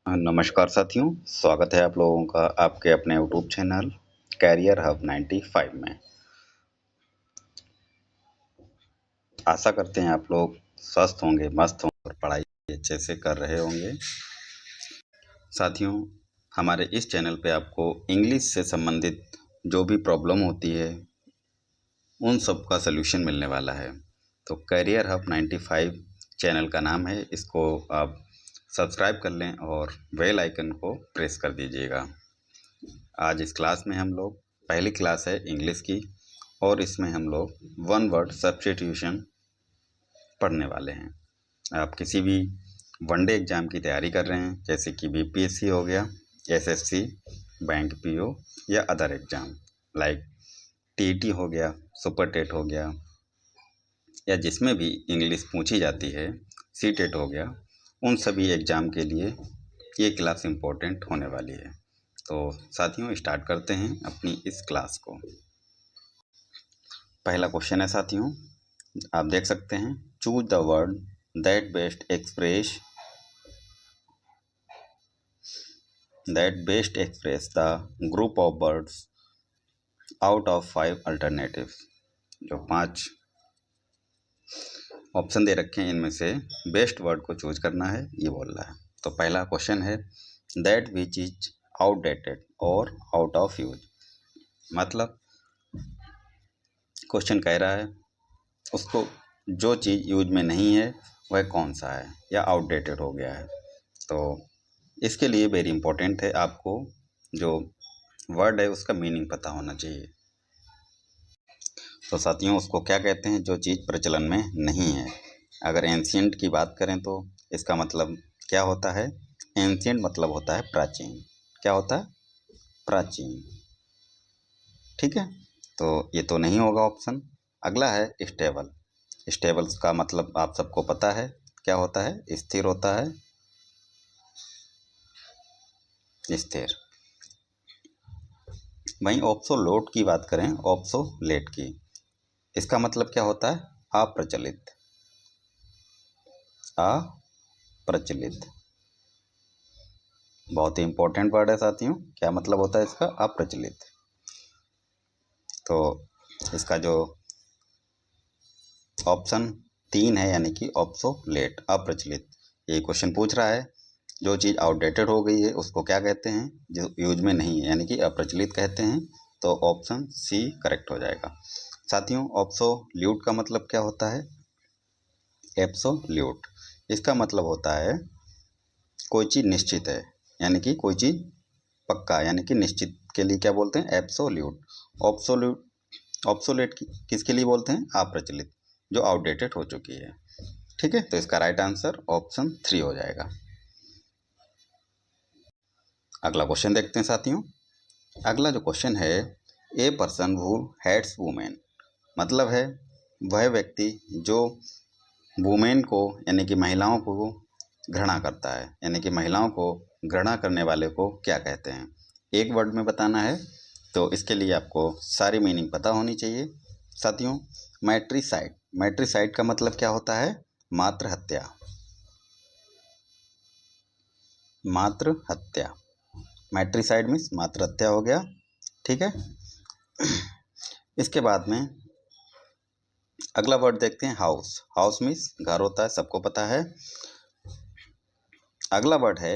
नमस्कार साथियों, स्वागत है आप लोगों का आपके अपने यूट्यूब चैनल कैरियर हब 95 में। आशा करते हैं आप लोग स्वस्थ होंगे, मस्त होंगे और पढ़ाई अच्छे से कर रहे होंगे। साथियों, हमारे इस चैनल पे आपको इंग्लिश से संबंधित जो भी प्रॉब्लम होती है उन सब का सलूशन मिलने वाला है। तो कैरियर हब 95 चैनल का नाम है, इसको आप सब्सक्राइब कर लें और बेल आइकन को प्रेस कर दीजिएगा। आज इस क्लास में हम लोग पहली क्लास है इंग्लिश की और इसमें हम लोग वन वर्ड सब्स्टिट्यूशन पढ़ने वाले हैं। आप किसी भी वनडे एग्ज़ाम की तैयारी कर रहे हैं, जैसे कि बीपीएससी हो गया, एसएससी, बैंक पीओ या अदर एग्ज़ाम लाइक टीईटी हो गया, सुपर टेट हो गया, या जिसमें भी इंग्लिश पूछी जाती है, सीटेट हो गया, उन सभी एग्ज़ाम के लिए ये क्लास इम्पोर्टेंट होने वाली है। तो साथियों, स्टार्ट करते हैं अपनी इस क्लास को। पहला क्वेश्चन है साथियों, आप देख सकते हैं, choose the word that best express the group of words out of 5 alternatives. जो 5 ऑप्शन दे रखे हैं इनमें से बेस्ट वर्ड को चूज करना है, ये बोल रहा है। तो पहला क्वेश्चन है दैट विच इज आउटडेटेड और आउट ऑफ यूज। मतलब क्वेश्चन कह रहा है उसको जो चीज़ यूज में नहीं है वह कौन सा है या आउटडेटेड हो गया है। तो इसके लिए वेरी इंपॉर्टेंट है आपको जो वर्ड है उसका मीनिंग पता होना चाहिए। तो साथियों, उसको क्या कहते हैं जो चीज़ प्रचलन में नहीं है। अगर एंशियंट की बात करें तो इसका मतलब क्या होता है? एंशियंट मतलब होता है प्राचीन। क्या होता है? प्राचीन। ठीक है, तो ये तो नहीं होगा ऑप्शन। अगला है स्टेबल। स्टेबल्स का मतलब आप सबको पता है, क्या होता है? स्थिर होता है, स्थिर। वहीं ऑब्सोलोट की बात करें, ऑब्सोलेट की, इसका मतलब क्या होता है? अप्रचलित। अप्रचलित बहुत ही इंपॉर्टेंट वर्ड है साथियों। क्या मतलब होता है इसका? अप्रचलित। तो इसका जो ऑप्शन 3 है, यानी कि ऑब्सोलेट, अप्रचलित, ये क्वेश्चन पूछ रहा है जो चीज़ आउटडेटेड हो गई है उसको क्या कहते हैं? जो यूज में नहीं है, यानी कि अप्रचलित कहते हैं। तो ऑप्शन सी करेक्ट हो जाएगा। साथियों, ऑब्सोल्यूट का मतलब क्या होता है? एब्सोल्यूट, इसका मतलब होता है कोई चीज़ निश्चित है, यानी कि कोई चीज़ पक्का, यानी कि निश्चित के लिए क्या बोलते हैं? एब्सोल्यूट। ऑब्सोल्यूट ऑब्सोलेट किसके लिए बोलते हैं? अप्रचलित, जो आउटडेटेड हो चुकी है। ठीक है, तो इसका राइट आंसर ऑप्शन 3 हो जाएगा। अगला क्वेश्चन देखते हैं साथियों। अगला जो क्वेश्चन है, a person who hates women, मतलब है वह व्यक्ति जो वुमेन को, यानी कि महिलाओं को घृणा करता है, यानी कि महिलाओं को घृणा करने वाले को क्या कहते हैं? एक वर्ड में बताना है, तो इसके लिए आपको सारी मीनिंग पता होनी चाहिए। साथियों, मैट्रिसाइड, मैट्रिसाइड का मतलब क्या होता है? मातृ हत्या। मातृ हत्या, मैट्रिसाइड मीन्स मातृ हत्या हो गया। ठीक है, इसके बाद में अगला वर्ड देखते हैं, हाउस। हाउस मीन्स घर होता है, सबको पता है। अगला वर्ड है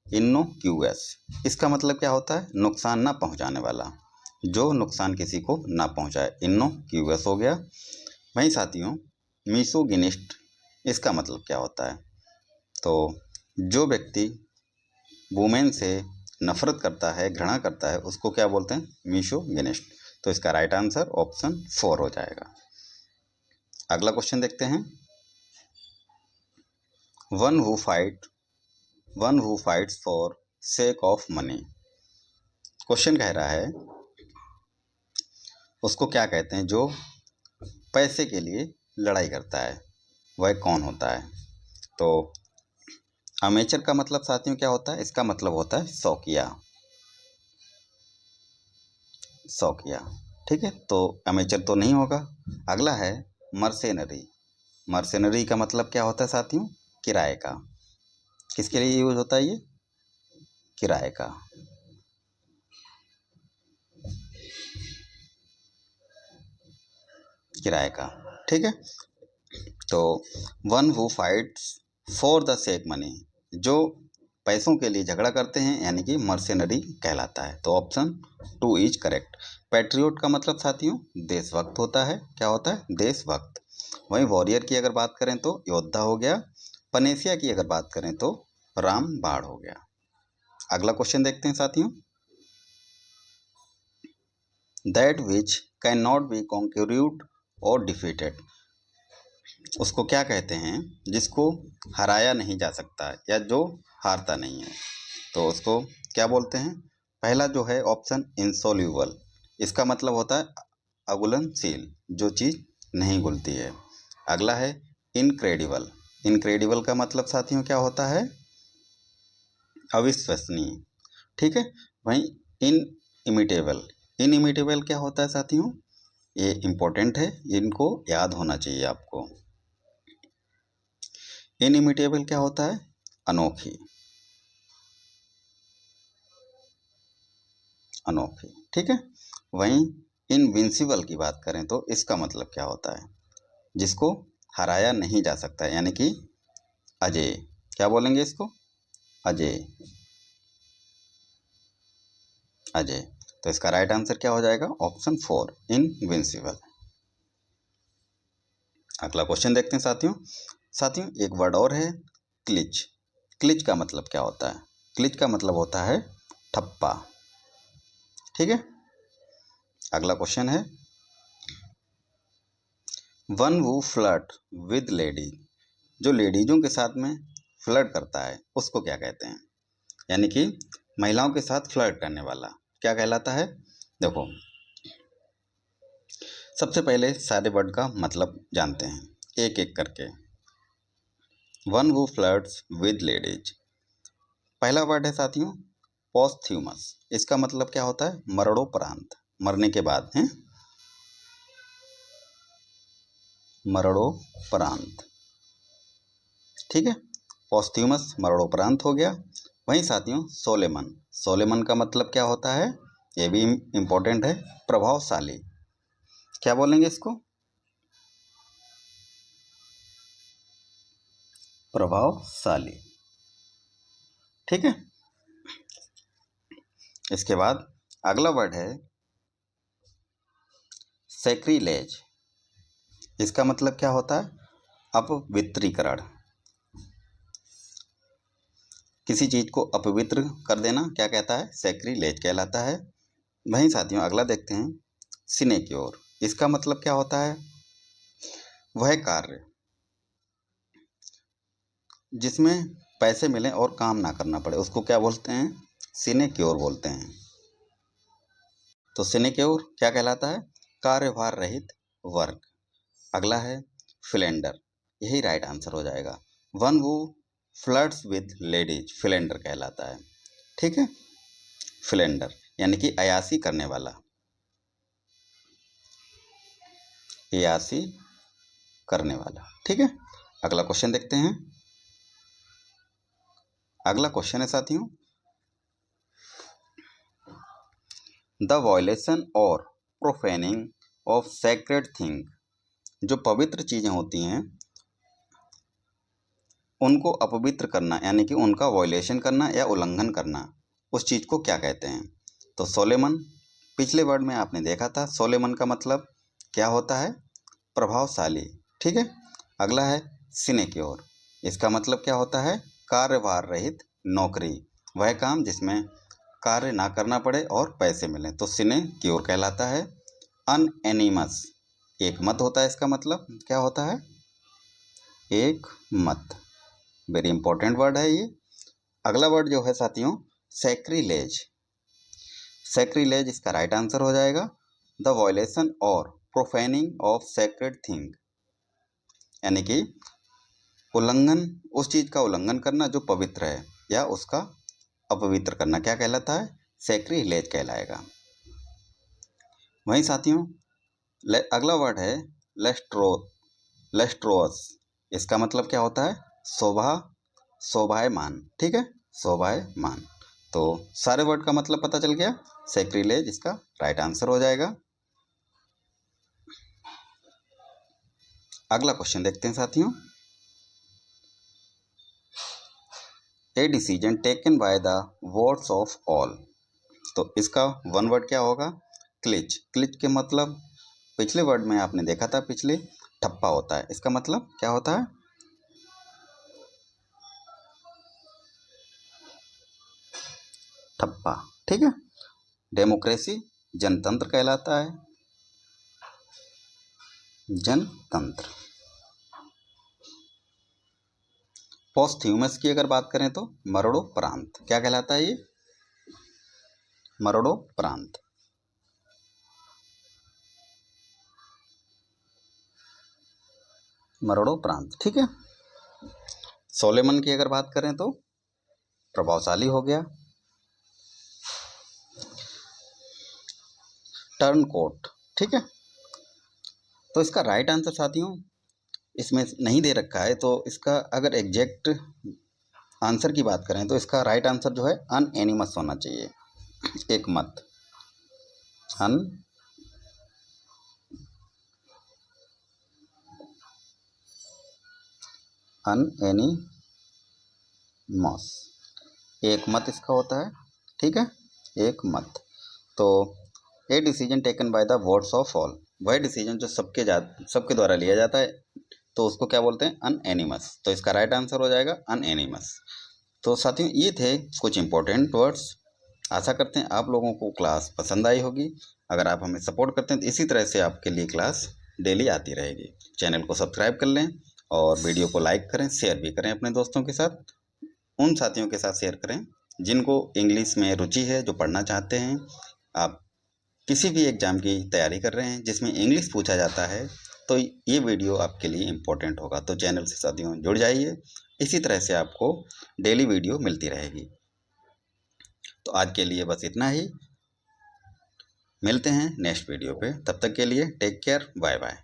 इनोक्यूअस, इसका मतलब क्या होता है? नुकसान ना पहुंचाने वाला, जो नुकसान किसी को ना पहुंचाए, इनोक्यूअस हो गया। वहीं साथियों, मिसोगिनिस्ट, इसका मतलब क्या होता है? तो जो व्यक्ति वुमेन से नफरत करता है, घृणा करता है, उसको क्या बोलते हैं? मिसोगिनिस्ट। तो इसका राइट आंसर ऑप्शन 4 हो जाएगा। अगला क्वेश्चन देखते हैं, one who fights for sake of money. Question कह रहा है उसको क्या कहते हैं जो पैसे के लिए लड़ाई करता है, वह कौन होता है? तो अमेचर का मतलब साथियों क्या होता है? इसका मतलब होता है शौकिया, शौकिया। ठीक है, तो अमेचर तो नहीं होगा। अगला है मर्सेनरी। मर्सेनरी का मतलब क्या होता है साथियों? किराए का। किसके लिए यूज होता है ये? किराए का। किराए का, ठीक है। तो one who fights for the sake money, जो पैसों के लिए झगड़ा करते हैं यानी कि मर्सेनरी कहलाता है। तो ऑप्शन 2 इज करेक्ट। पैट्रियोट का मतलब साथियों देशभक्त होता है। क्या होता है? देशभक्त। वहीं वॉरियर की अगर बात करें तो योद्धा हो गया। पनेसिया की अगर बात करें तो रामबाण हो गया। अगला क्वेश्चन देखते हैं साथियों। That which can not be conquered और डिफीटेड, उसको क्या कहते हैं जिसको हराया नहीं जा सकता है या जो हारता नहीं है, तो उसको क्या बोलते हैं? पहला जो है ऑप्शन इंसॉल्यूबल, इसका मतलब होता है अघुलनशील, जो चीज़ नहीं घुलती है। अगला है इनक्रेडिबल। इनक्रेडिबल का मतलब साथियों क्या होता है? अविश्वसनीय, ठीक है। वहीं इनइमिटेबल, इनइमिटेबल क्या होता है साथियों? ये इंपॉर्टेंट है, इनको याद होना चाहिए आपको। इनइमिटेबल क्या होता है? अनोखी, अनोखी, ठीक है। वहीं इनविंसिबल की बात करें तो इसका मतलब क्या होता है? जिसको हराया नहीं जा सकता, यानी कि अजय। क्या बोलेंगे इसको? अजय, अजय। तो इसका राइट आंसर क्या हो जाएगा? Option 4 invincible. अगला क्वेश्चन देखते हैं साथियों। साथियों एक वर्ड और है क्लिच। क्लिच का मतलब क्या होता है? क्लिच का मतलब होता है ठप्पा, ठीक है। अगला क्वेश्चन है one who flirt with ladies, जो लेडीजों के साथ में फ्लर्ट करता है उसको क्या कहते हैं? यानी कि महिलाओं के साथ फ्लर्ट करने वाला क्या कहलाता है? देखो, सबसे पहले सारे वर्ड का मतलब जानते हैं एक एक करके। One who flirts with ladies, पहला वर्ड है साथियों पोस्थ्यूमस। इसका मतलब क्या होता है? मरणोपरांत, मरने के बाद है, मरणोपरांत, ठीक है। पोस्थ्यूमस मरणोपरांत हो गया। वहीं साथियों सोलेमन, सोलेमन का मतलब क्या होता है? ये भी इंपॉर्टेंट है, प्रभावशाली। क्या बोलेंगे इसको? प्रभावशाली, ठीक है। इसके बाद अगला वर्ड है सैक्रिलेज। इसका मतलब क्या होता है? अपवित्रीकरण, किसी चीज को अपवित्र कर देना क्या कहता है? सैक्रिलेज कहलाता है। वहीं साथियों अगला देखते हैं सिनेक्योर। इसका मतलब क्या होता है? वह कार्य जिसमें पैसे मिले और काम ना करना पड़े उसको क्या बोलते हैं? सिनेक्योर बोलते हैं। तो सिनेक्योर क्या कहलाता है? कार्यभार रहित वर्ग। अगला है फिलेंडर, यही राइट आंसर हो जाएगा। वन वो फ्लर्ट्स विद लेडीज फिलेंडर कहलाता है, ठीक है। फिलेंडर यानी कि अयासी करने वाला, अयासी करने वाला, ठीक है। अगला क्वेश्चन देखते हैं। अगला क्वेश्चन है साथियों द वॉयलेशन और प्रोफेनिंग ऑफ सैक्रेड थिंग, जो पवित्र चीजें होती हैं उनको अपवित्र करना यानी कि उनका वॉयलेशन करना या उल्लंघन करना, उस चीज को क्या कहते हैं? तो सोलेमन, पिछले वर्ड में आपने देखा था सोलेमन का मतलब क्या होता है? प्रभावशाली, ठीक है। अगला है सिनेक्योर, इसका मतलब क्या होता है? कार्यभार रहित नौकरी, वह काम जिसमें कार्य ना करना पड़े और पैसे मिलें, तो सिनेक्योर कहलाता है। अनएनिमस, एक मत होता है, इसका मतलब क्या होता है? एक मत, वेरी इंपॉर्टेंट वर्ड है ये। अगला वर्ड जो है साथियों सैक्रिलेज, सैक्रिलेज इसका राइट आंसर हो जाएगा द वॉयलेशन और प्रोफेनिंग ऑफ सैक्रेड थिंग, यानी कि उल्लंघन, उस चीज का उल्लंघन करना जो पवित्र है या उसका अपवित्र करना क्या कहलाता है? सैक्रिलेज कहलाएगा। वहीं साथियों अगला वर्ड है लेस्ट्रो, लेस्ट्रोस। इसका मतलब क्या होता है? शोभा, शोभायमान, ठीक है, शोभायमान। तो सारे वर्ड का मतलब पता चल गया। सैक्रिलेज इसका राइट आंसर हो जाएगा। अगला क्वेश्चन देखते हैं साथियों। A decision taken by the words of all. तो इसका वन वर्ड क्या होगा? क्लिच। क्लिच के मतलब पिछले वर्ड में आपने देखा था, पिछले ठप्पा होता है, इसका मतलब क्या होता है? ठप्पा। ठीक है। डेमोक्रेसी जनतंत्र कहलाता है, जनतंत्र। पोस्थ्यूमस की अगर बात करें तो मरणोपरांत। क्या कहलाता है ये? मरणोपरांत। मरणोपरांत। ठीक है। सोलेमन की अगर बात करें तो प्रभावशाली हो गया। Turncoat. ठीक है। तो इसका राइट आंसर साथियों इसमें नहीं दे रखा है, तो इसका अगर एग्जैक्ट आंसर की बात करें तो इसका राइट आंसर जो है अनएनिमस होना चाहिए। एक मत। अनएनिमस। एक मत इसका होता है। ठीक है। एक मत। तो a decision taken by the votes of all, वह डिसीजन जो सबके द्वारा लिया जाता है, तो उसको क्या बोलते हैं? अनएनिमस। तो इसका राइट आंसर हो जाएगा अनएनिमस। तो साथियों ये थे कुछ इंपॉर्टेंट वर्ड्स। आशा करते हैं आप लोगों को क्लास पसंद आई होगी। अगर आप हमें सपोर्ट करते हैं तो इसी तरह से आपके लिए क्लास डेली आती रहेगी। चैनल को सब्सक्राइब कर लें और वीडियो को लाइक करें, शेयर भी करें अपने दोस्तों के साथ। उन साथियों के साथ शेयर करें जिनको इंग्लिश में रुचि है, जो पढ़ना चाहते हैं। आप किसी भी एग्ज़ाम की तैयारी कर रहे हैं जिसमें इंग्लिश पूछा जाता है, तो ये वीडियो आपके लिए इम्पोर्टेंट होगा। तो चैनल से साथियों जुड़ जाइए, इसी तरह से आपको डेली वीडियो मिलती रहेगी। तो आज के लिए बस इतना ही। मिलते हैं नेक्स्ट वीडियो पे, तब तक के लिए टेक केयर, बाय बाय।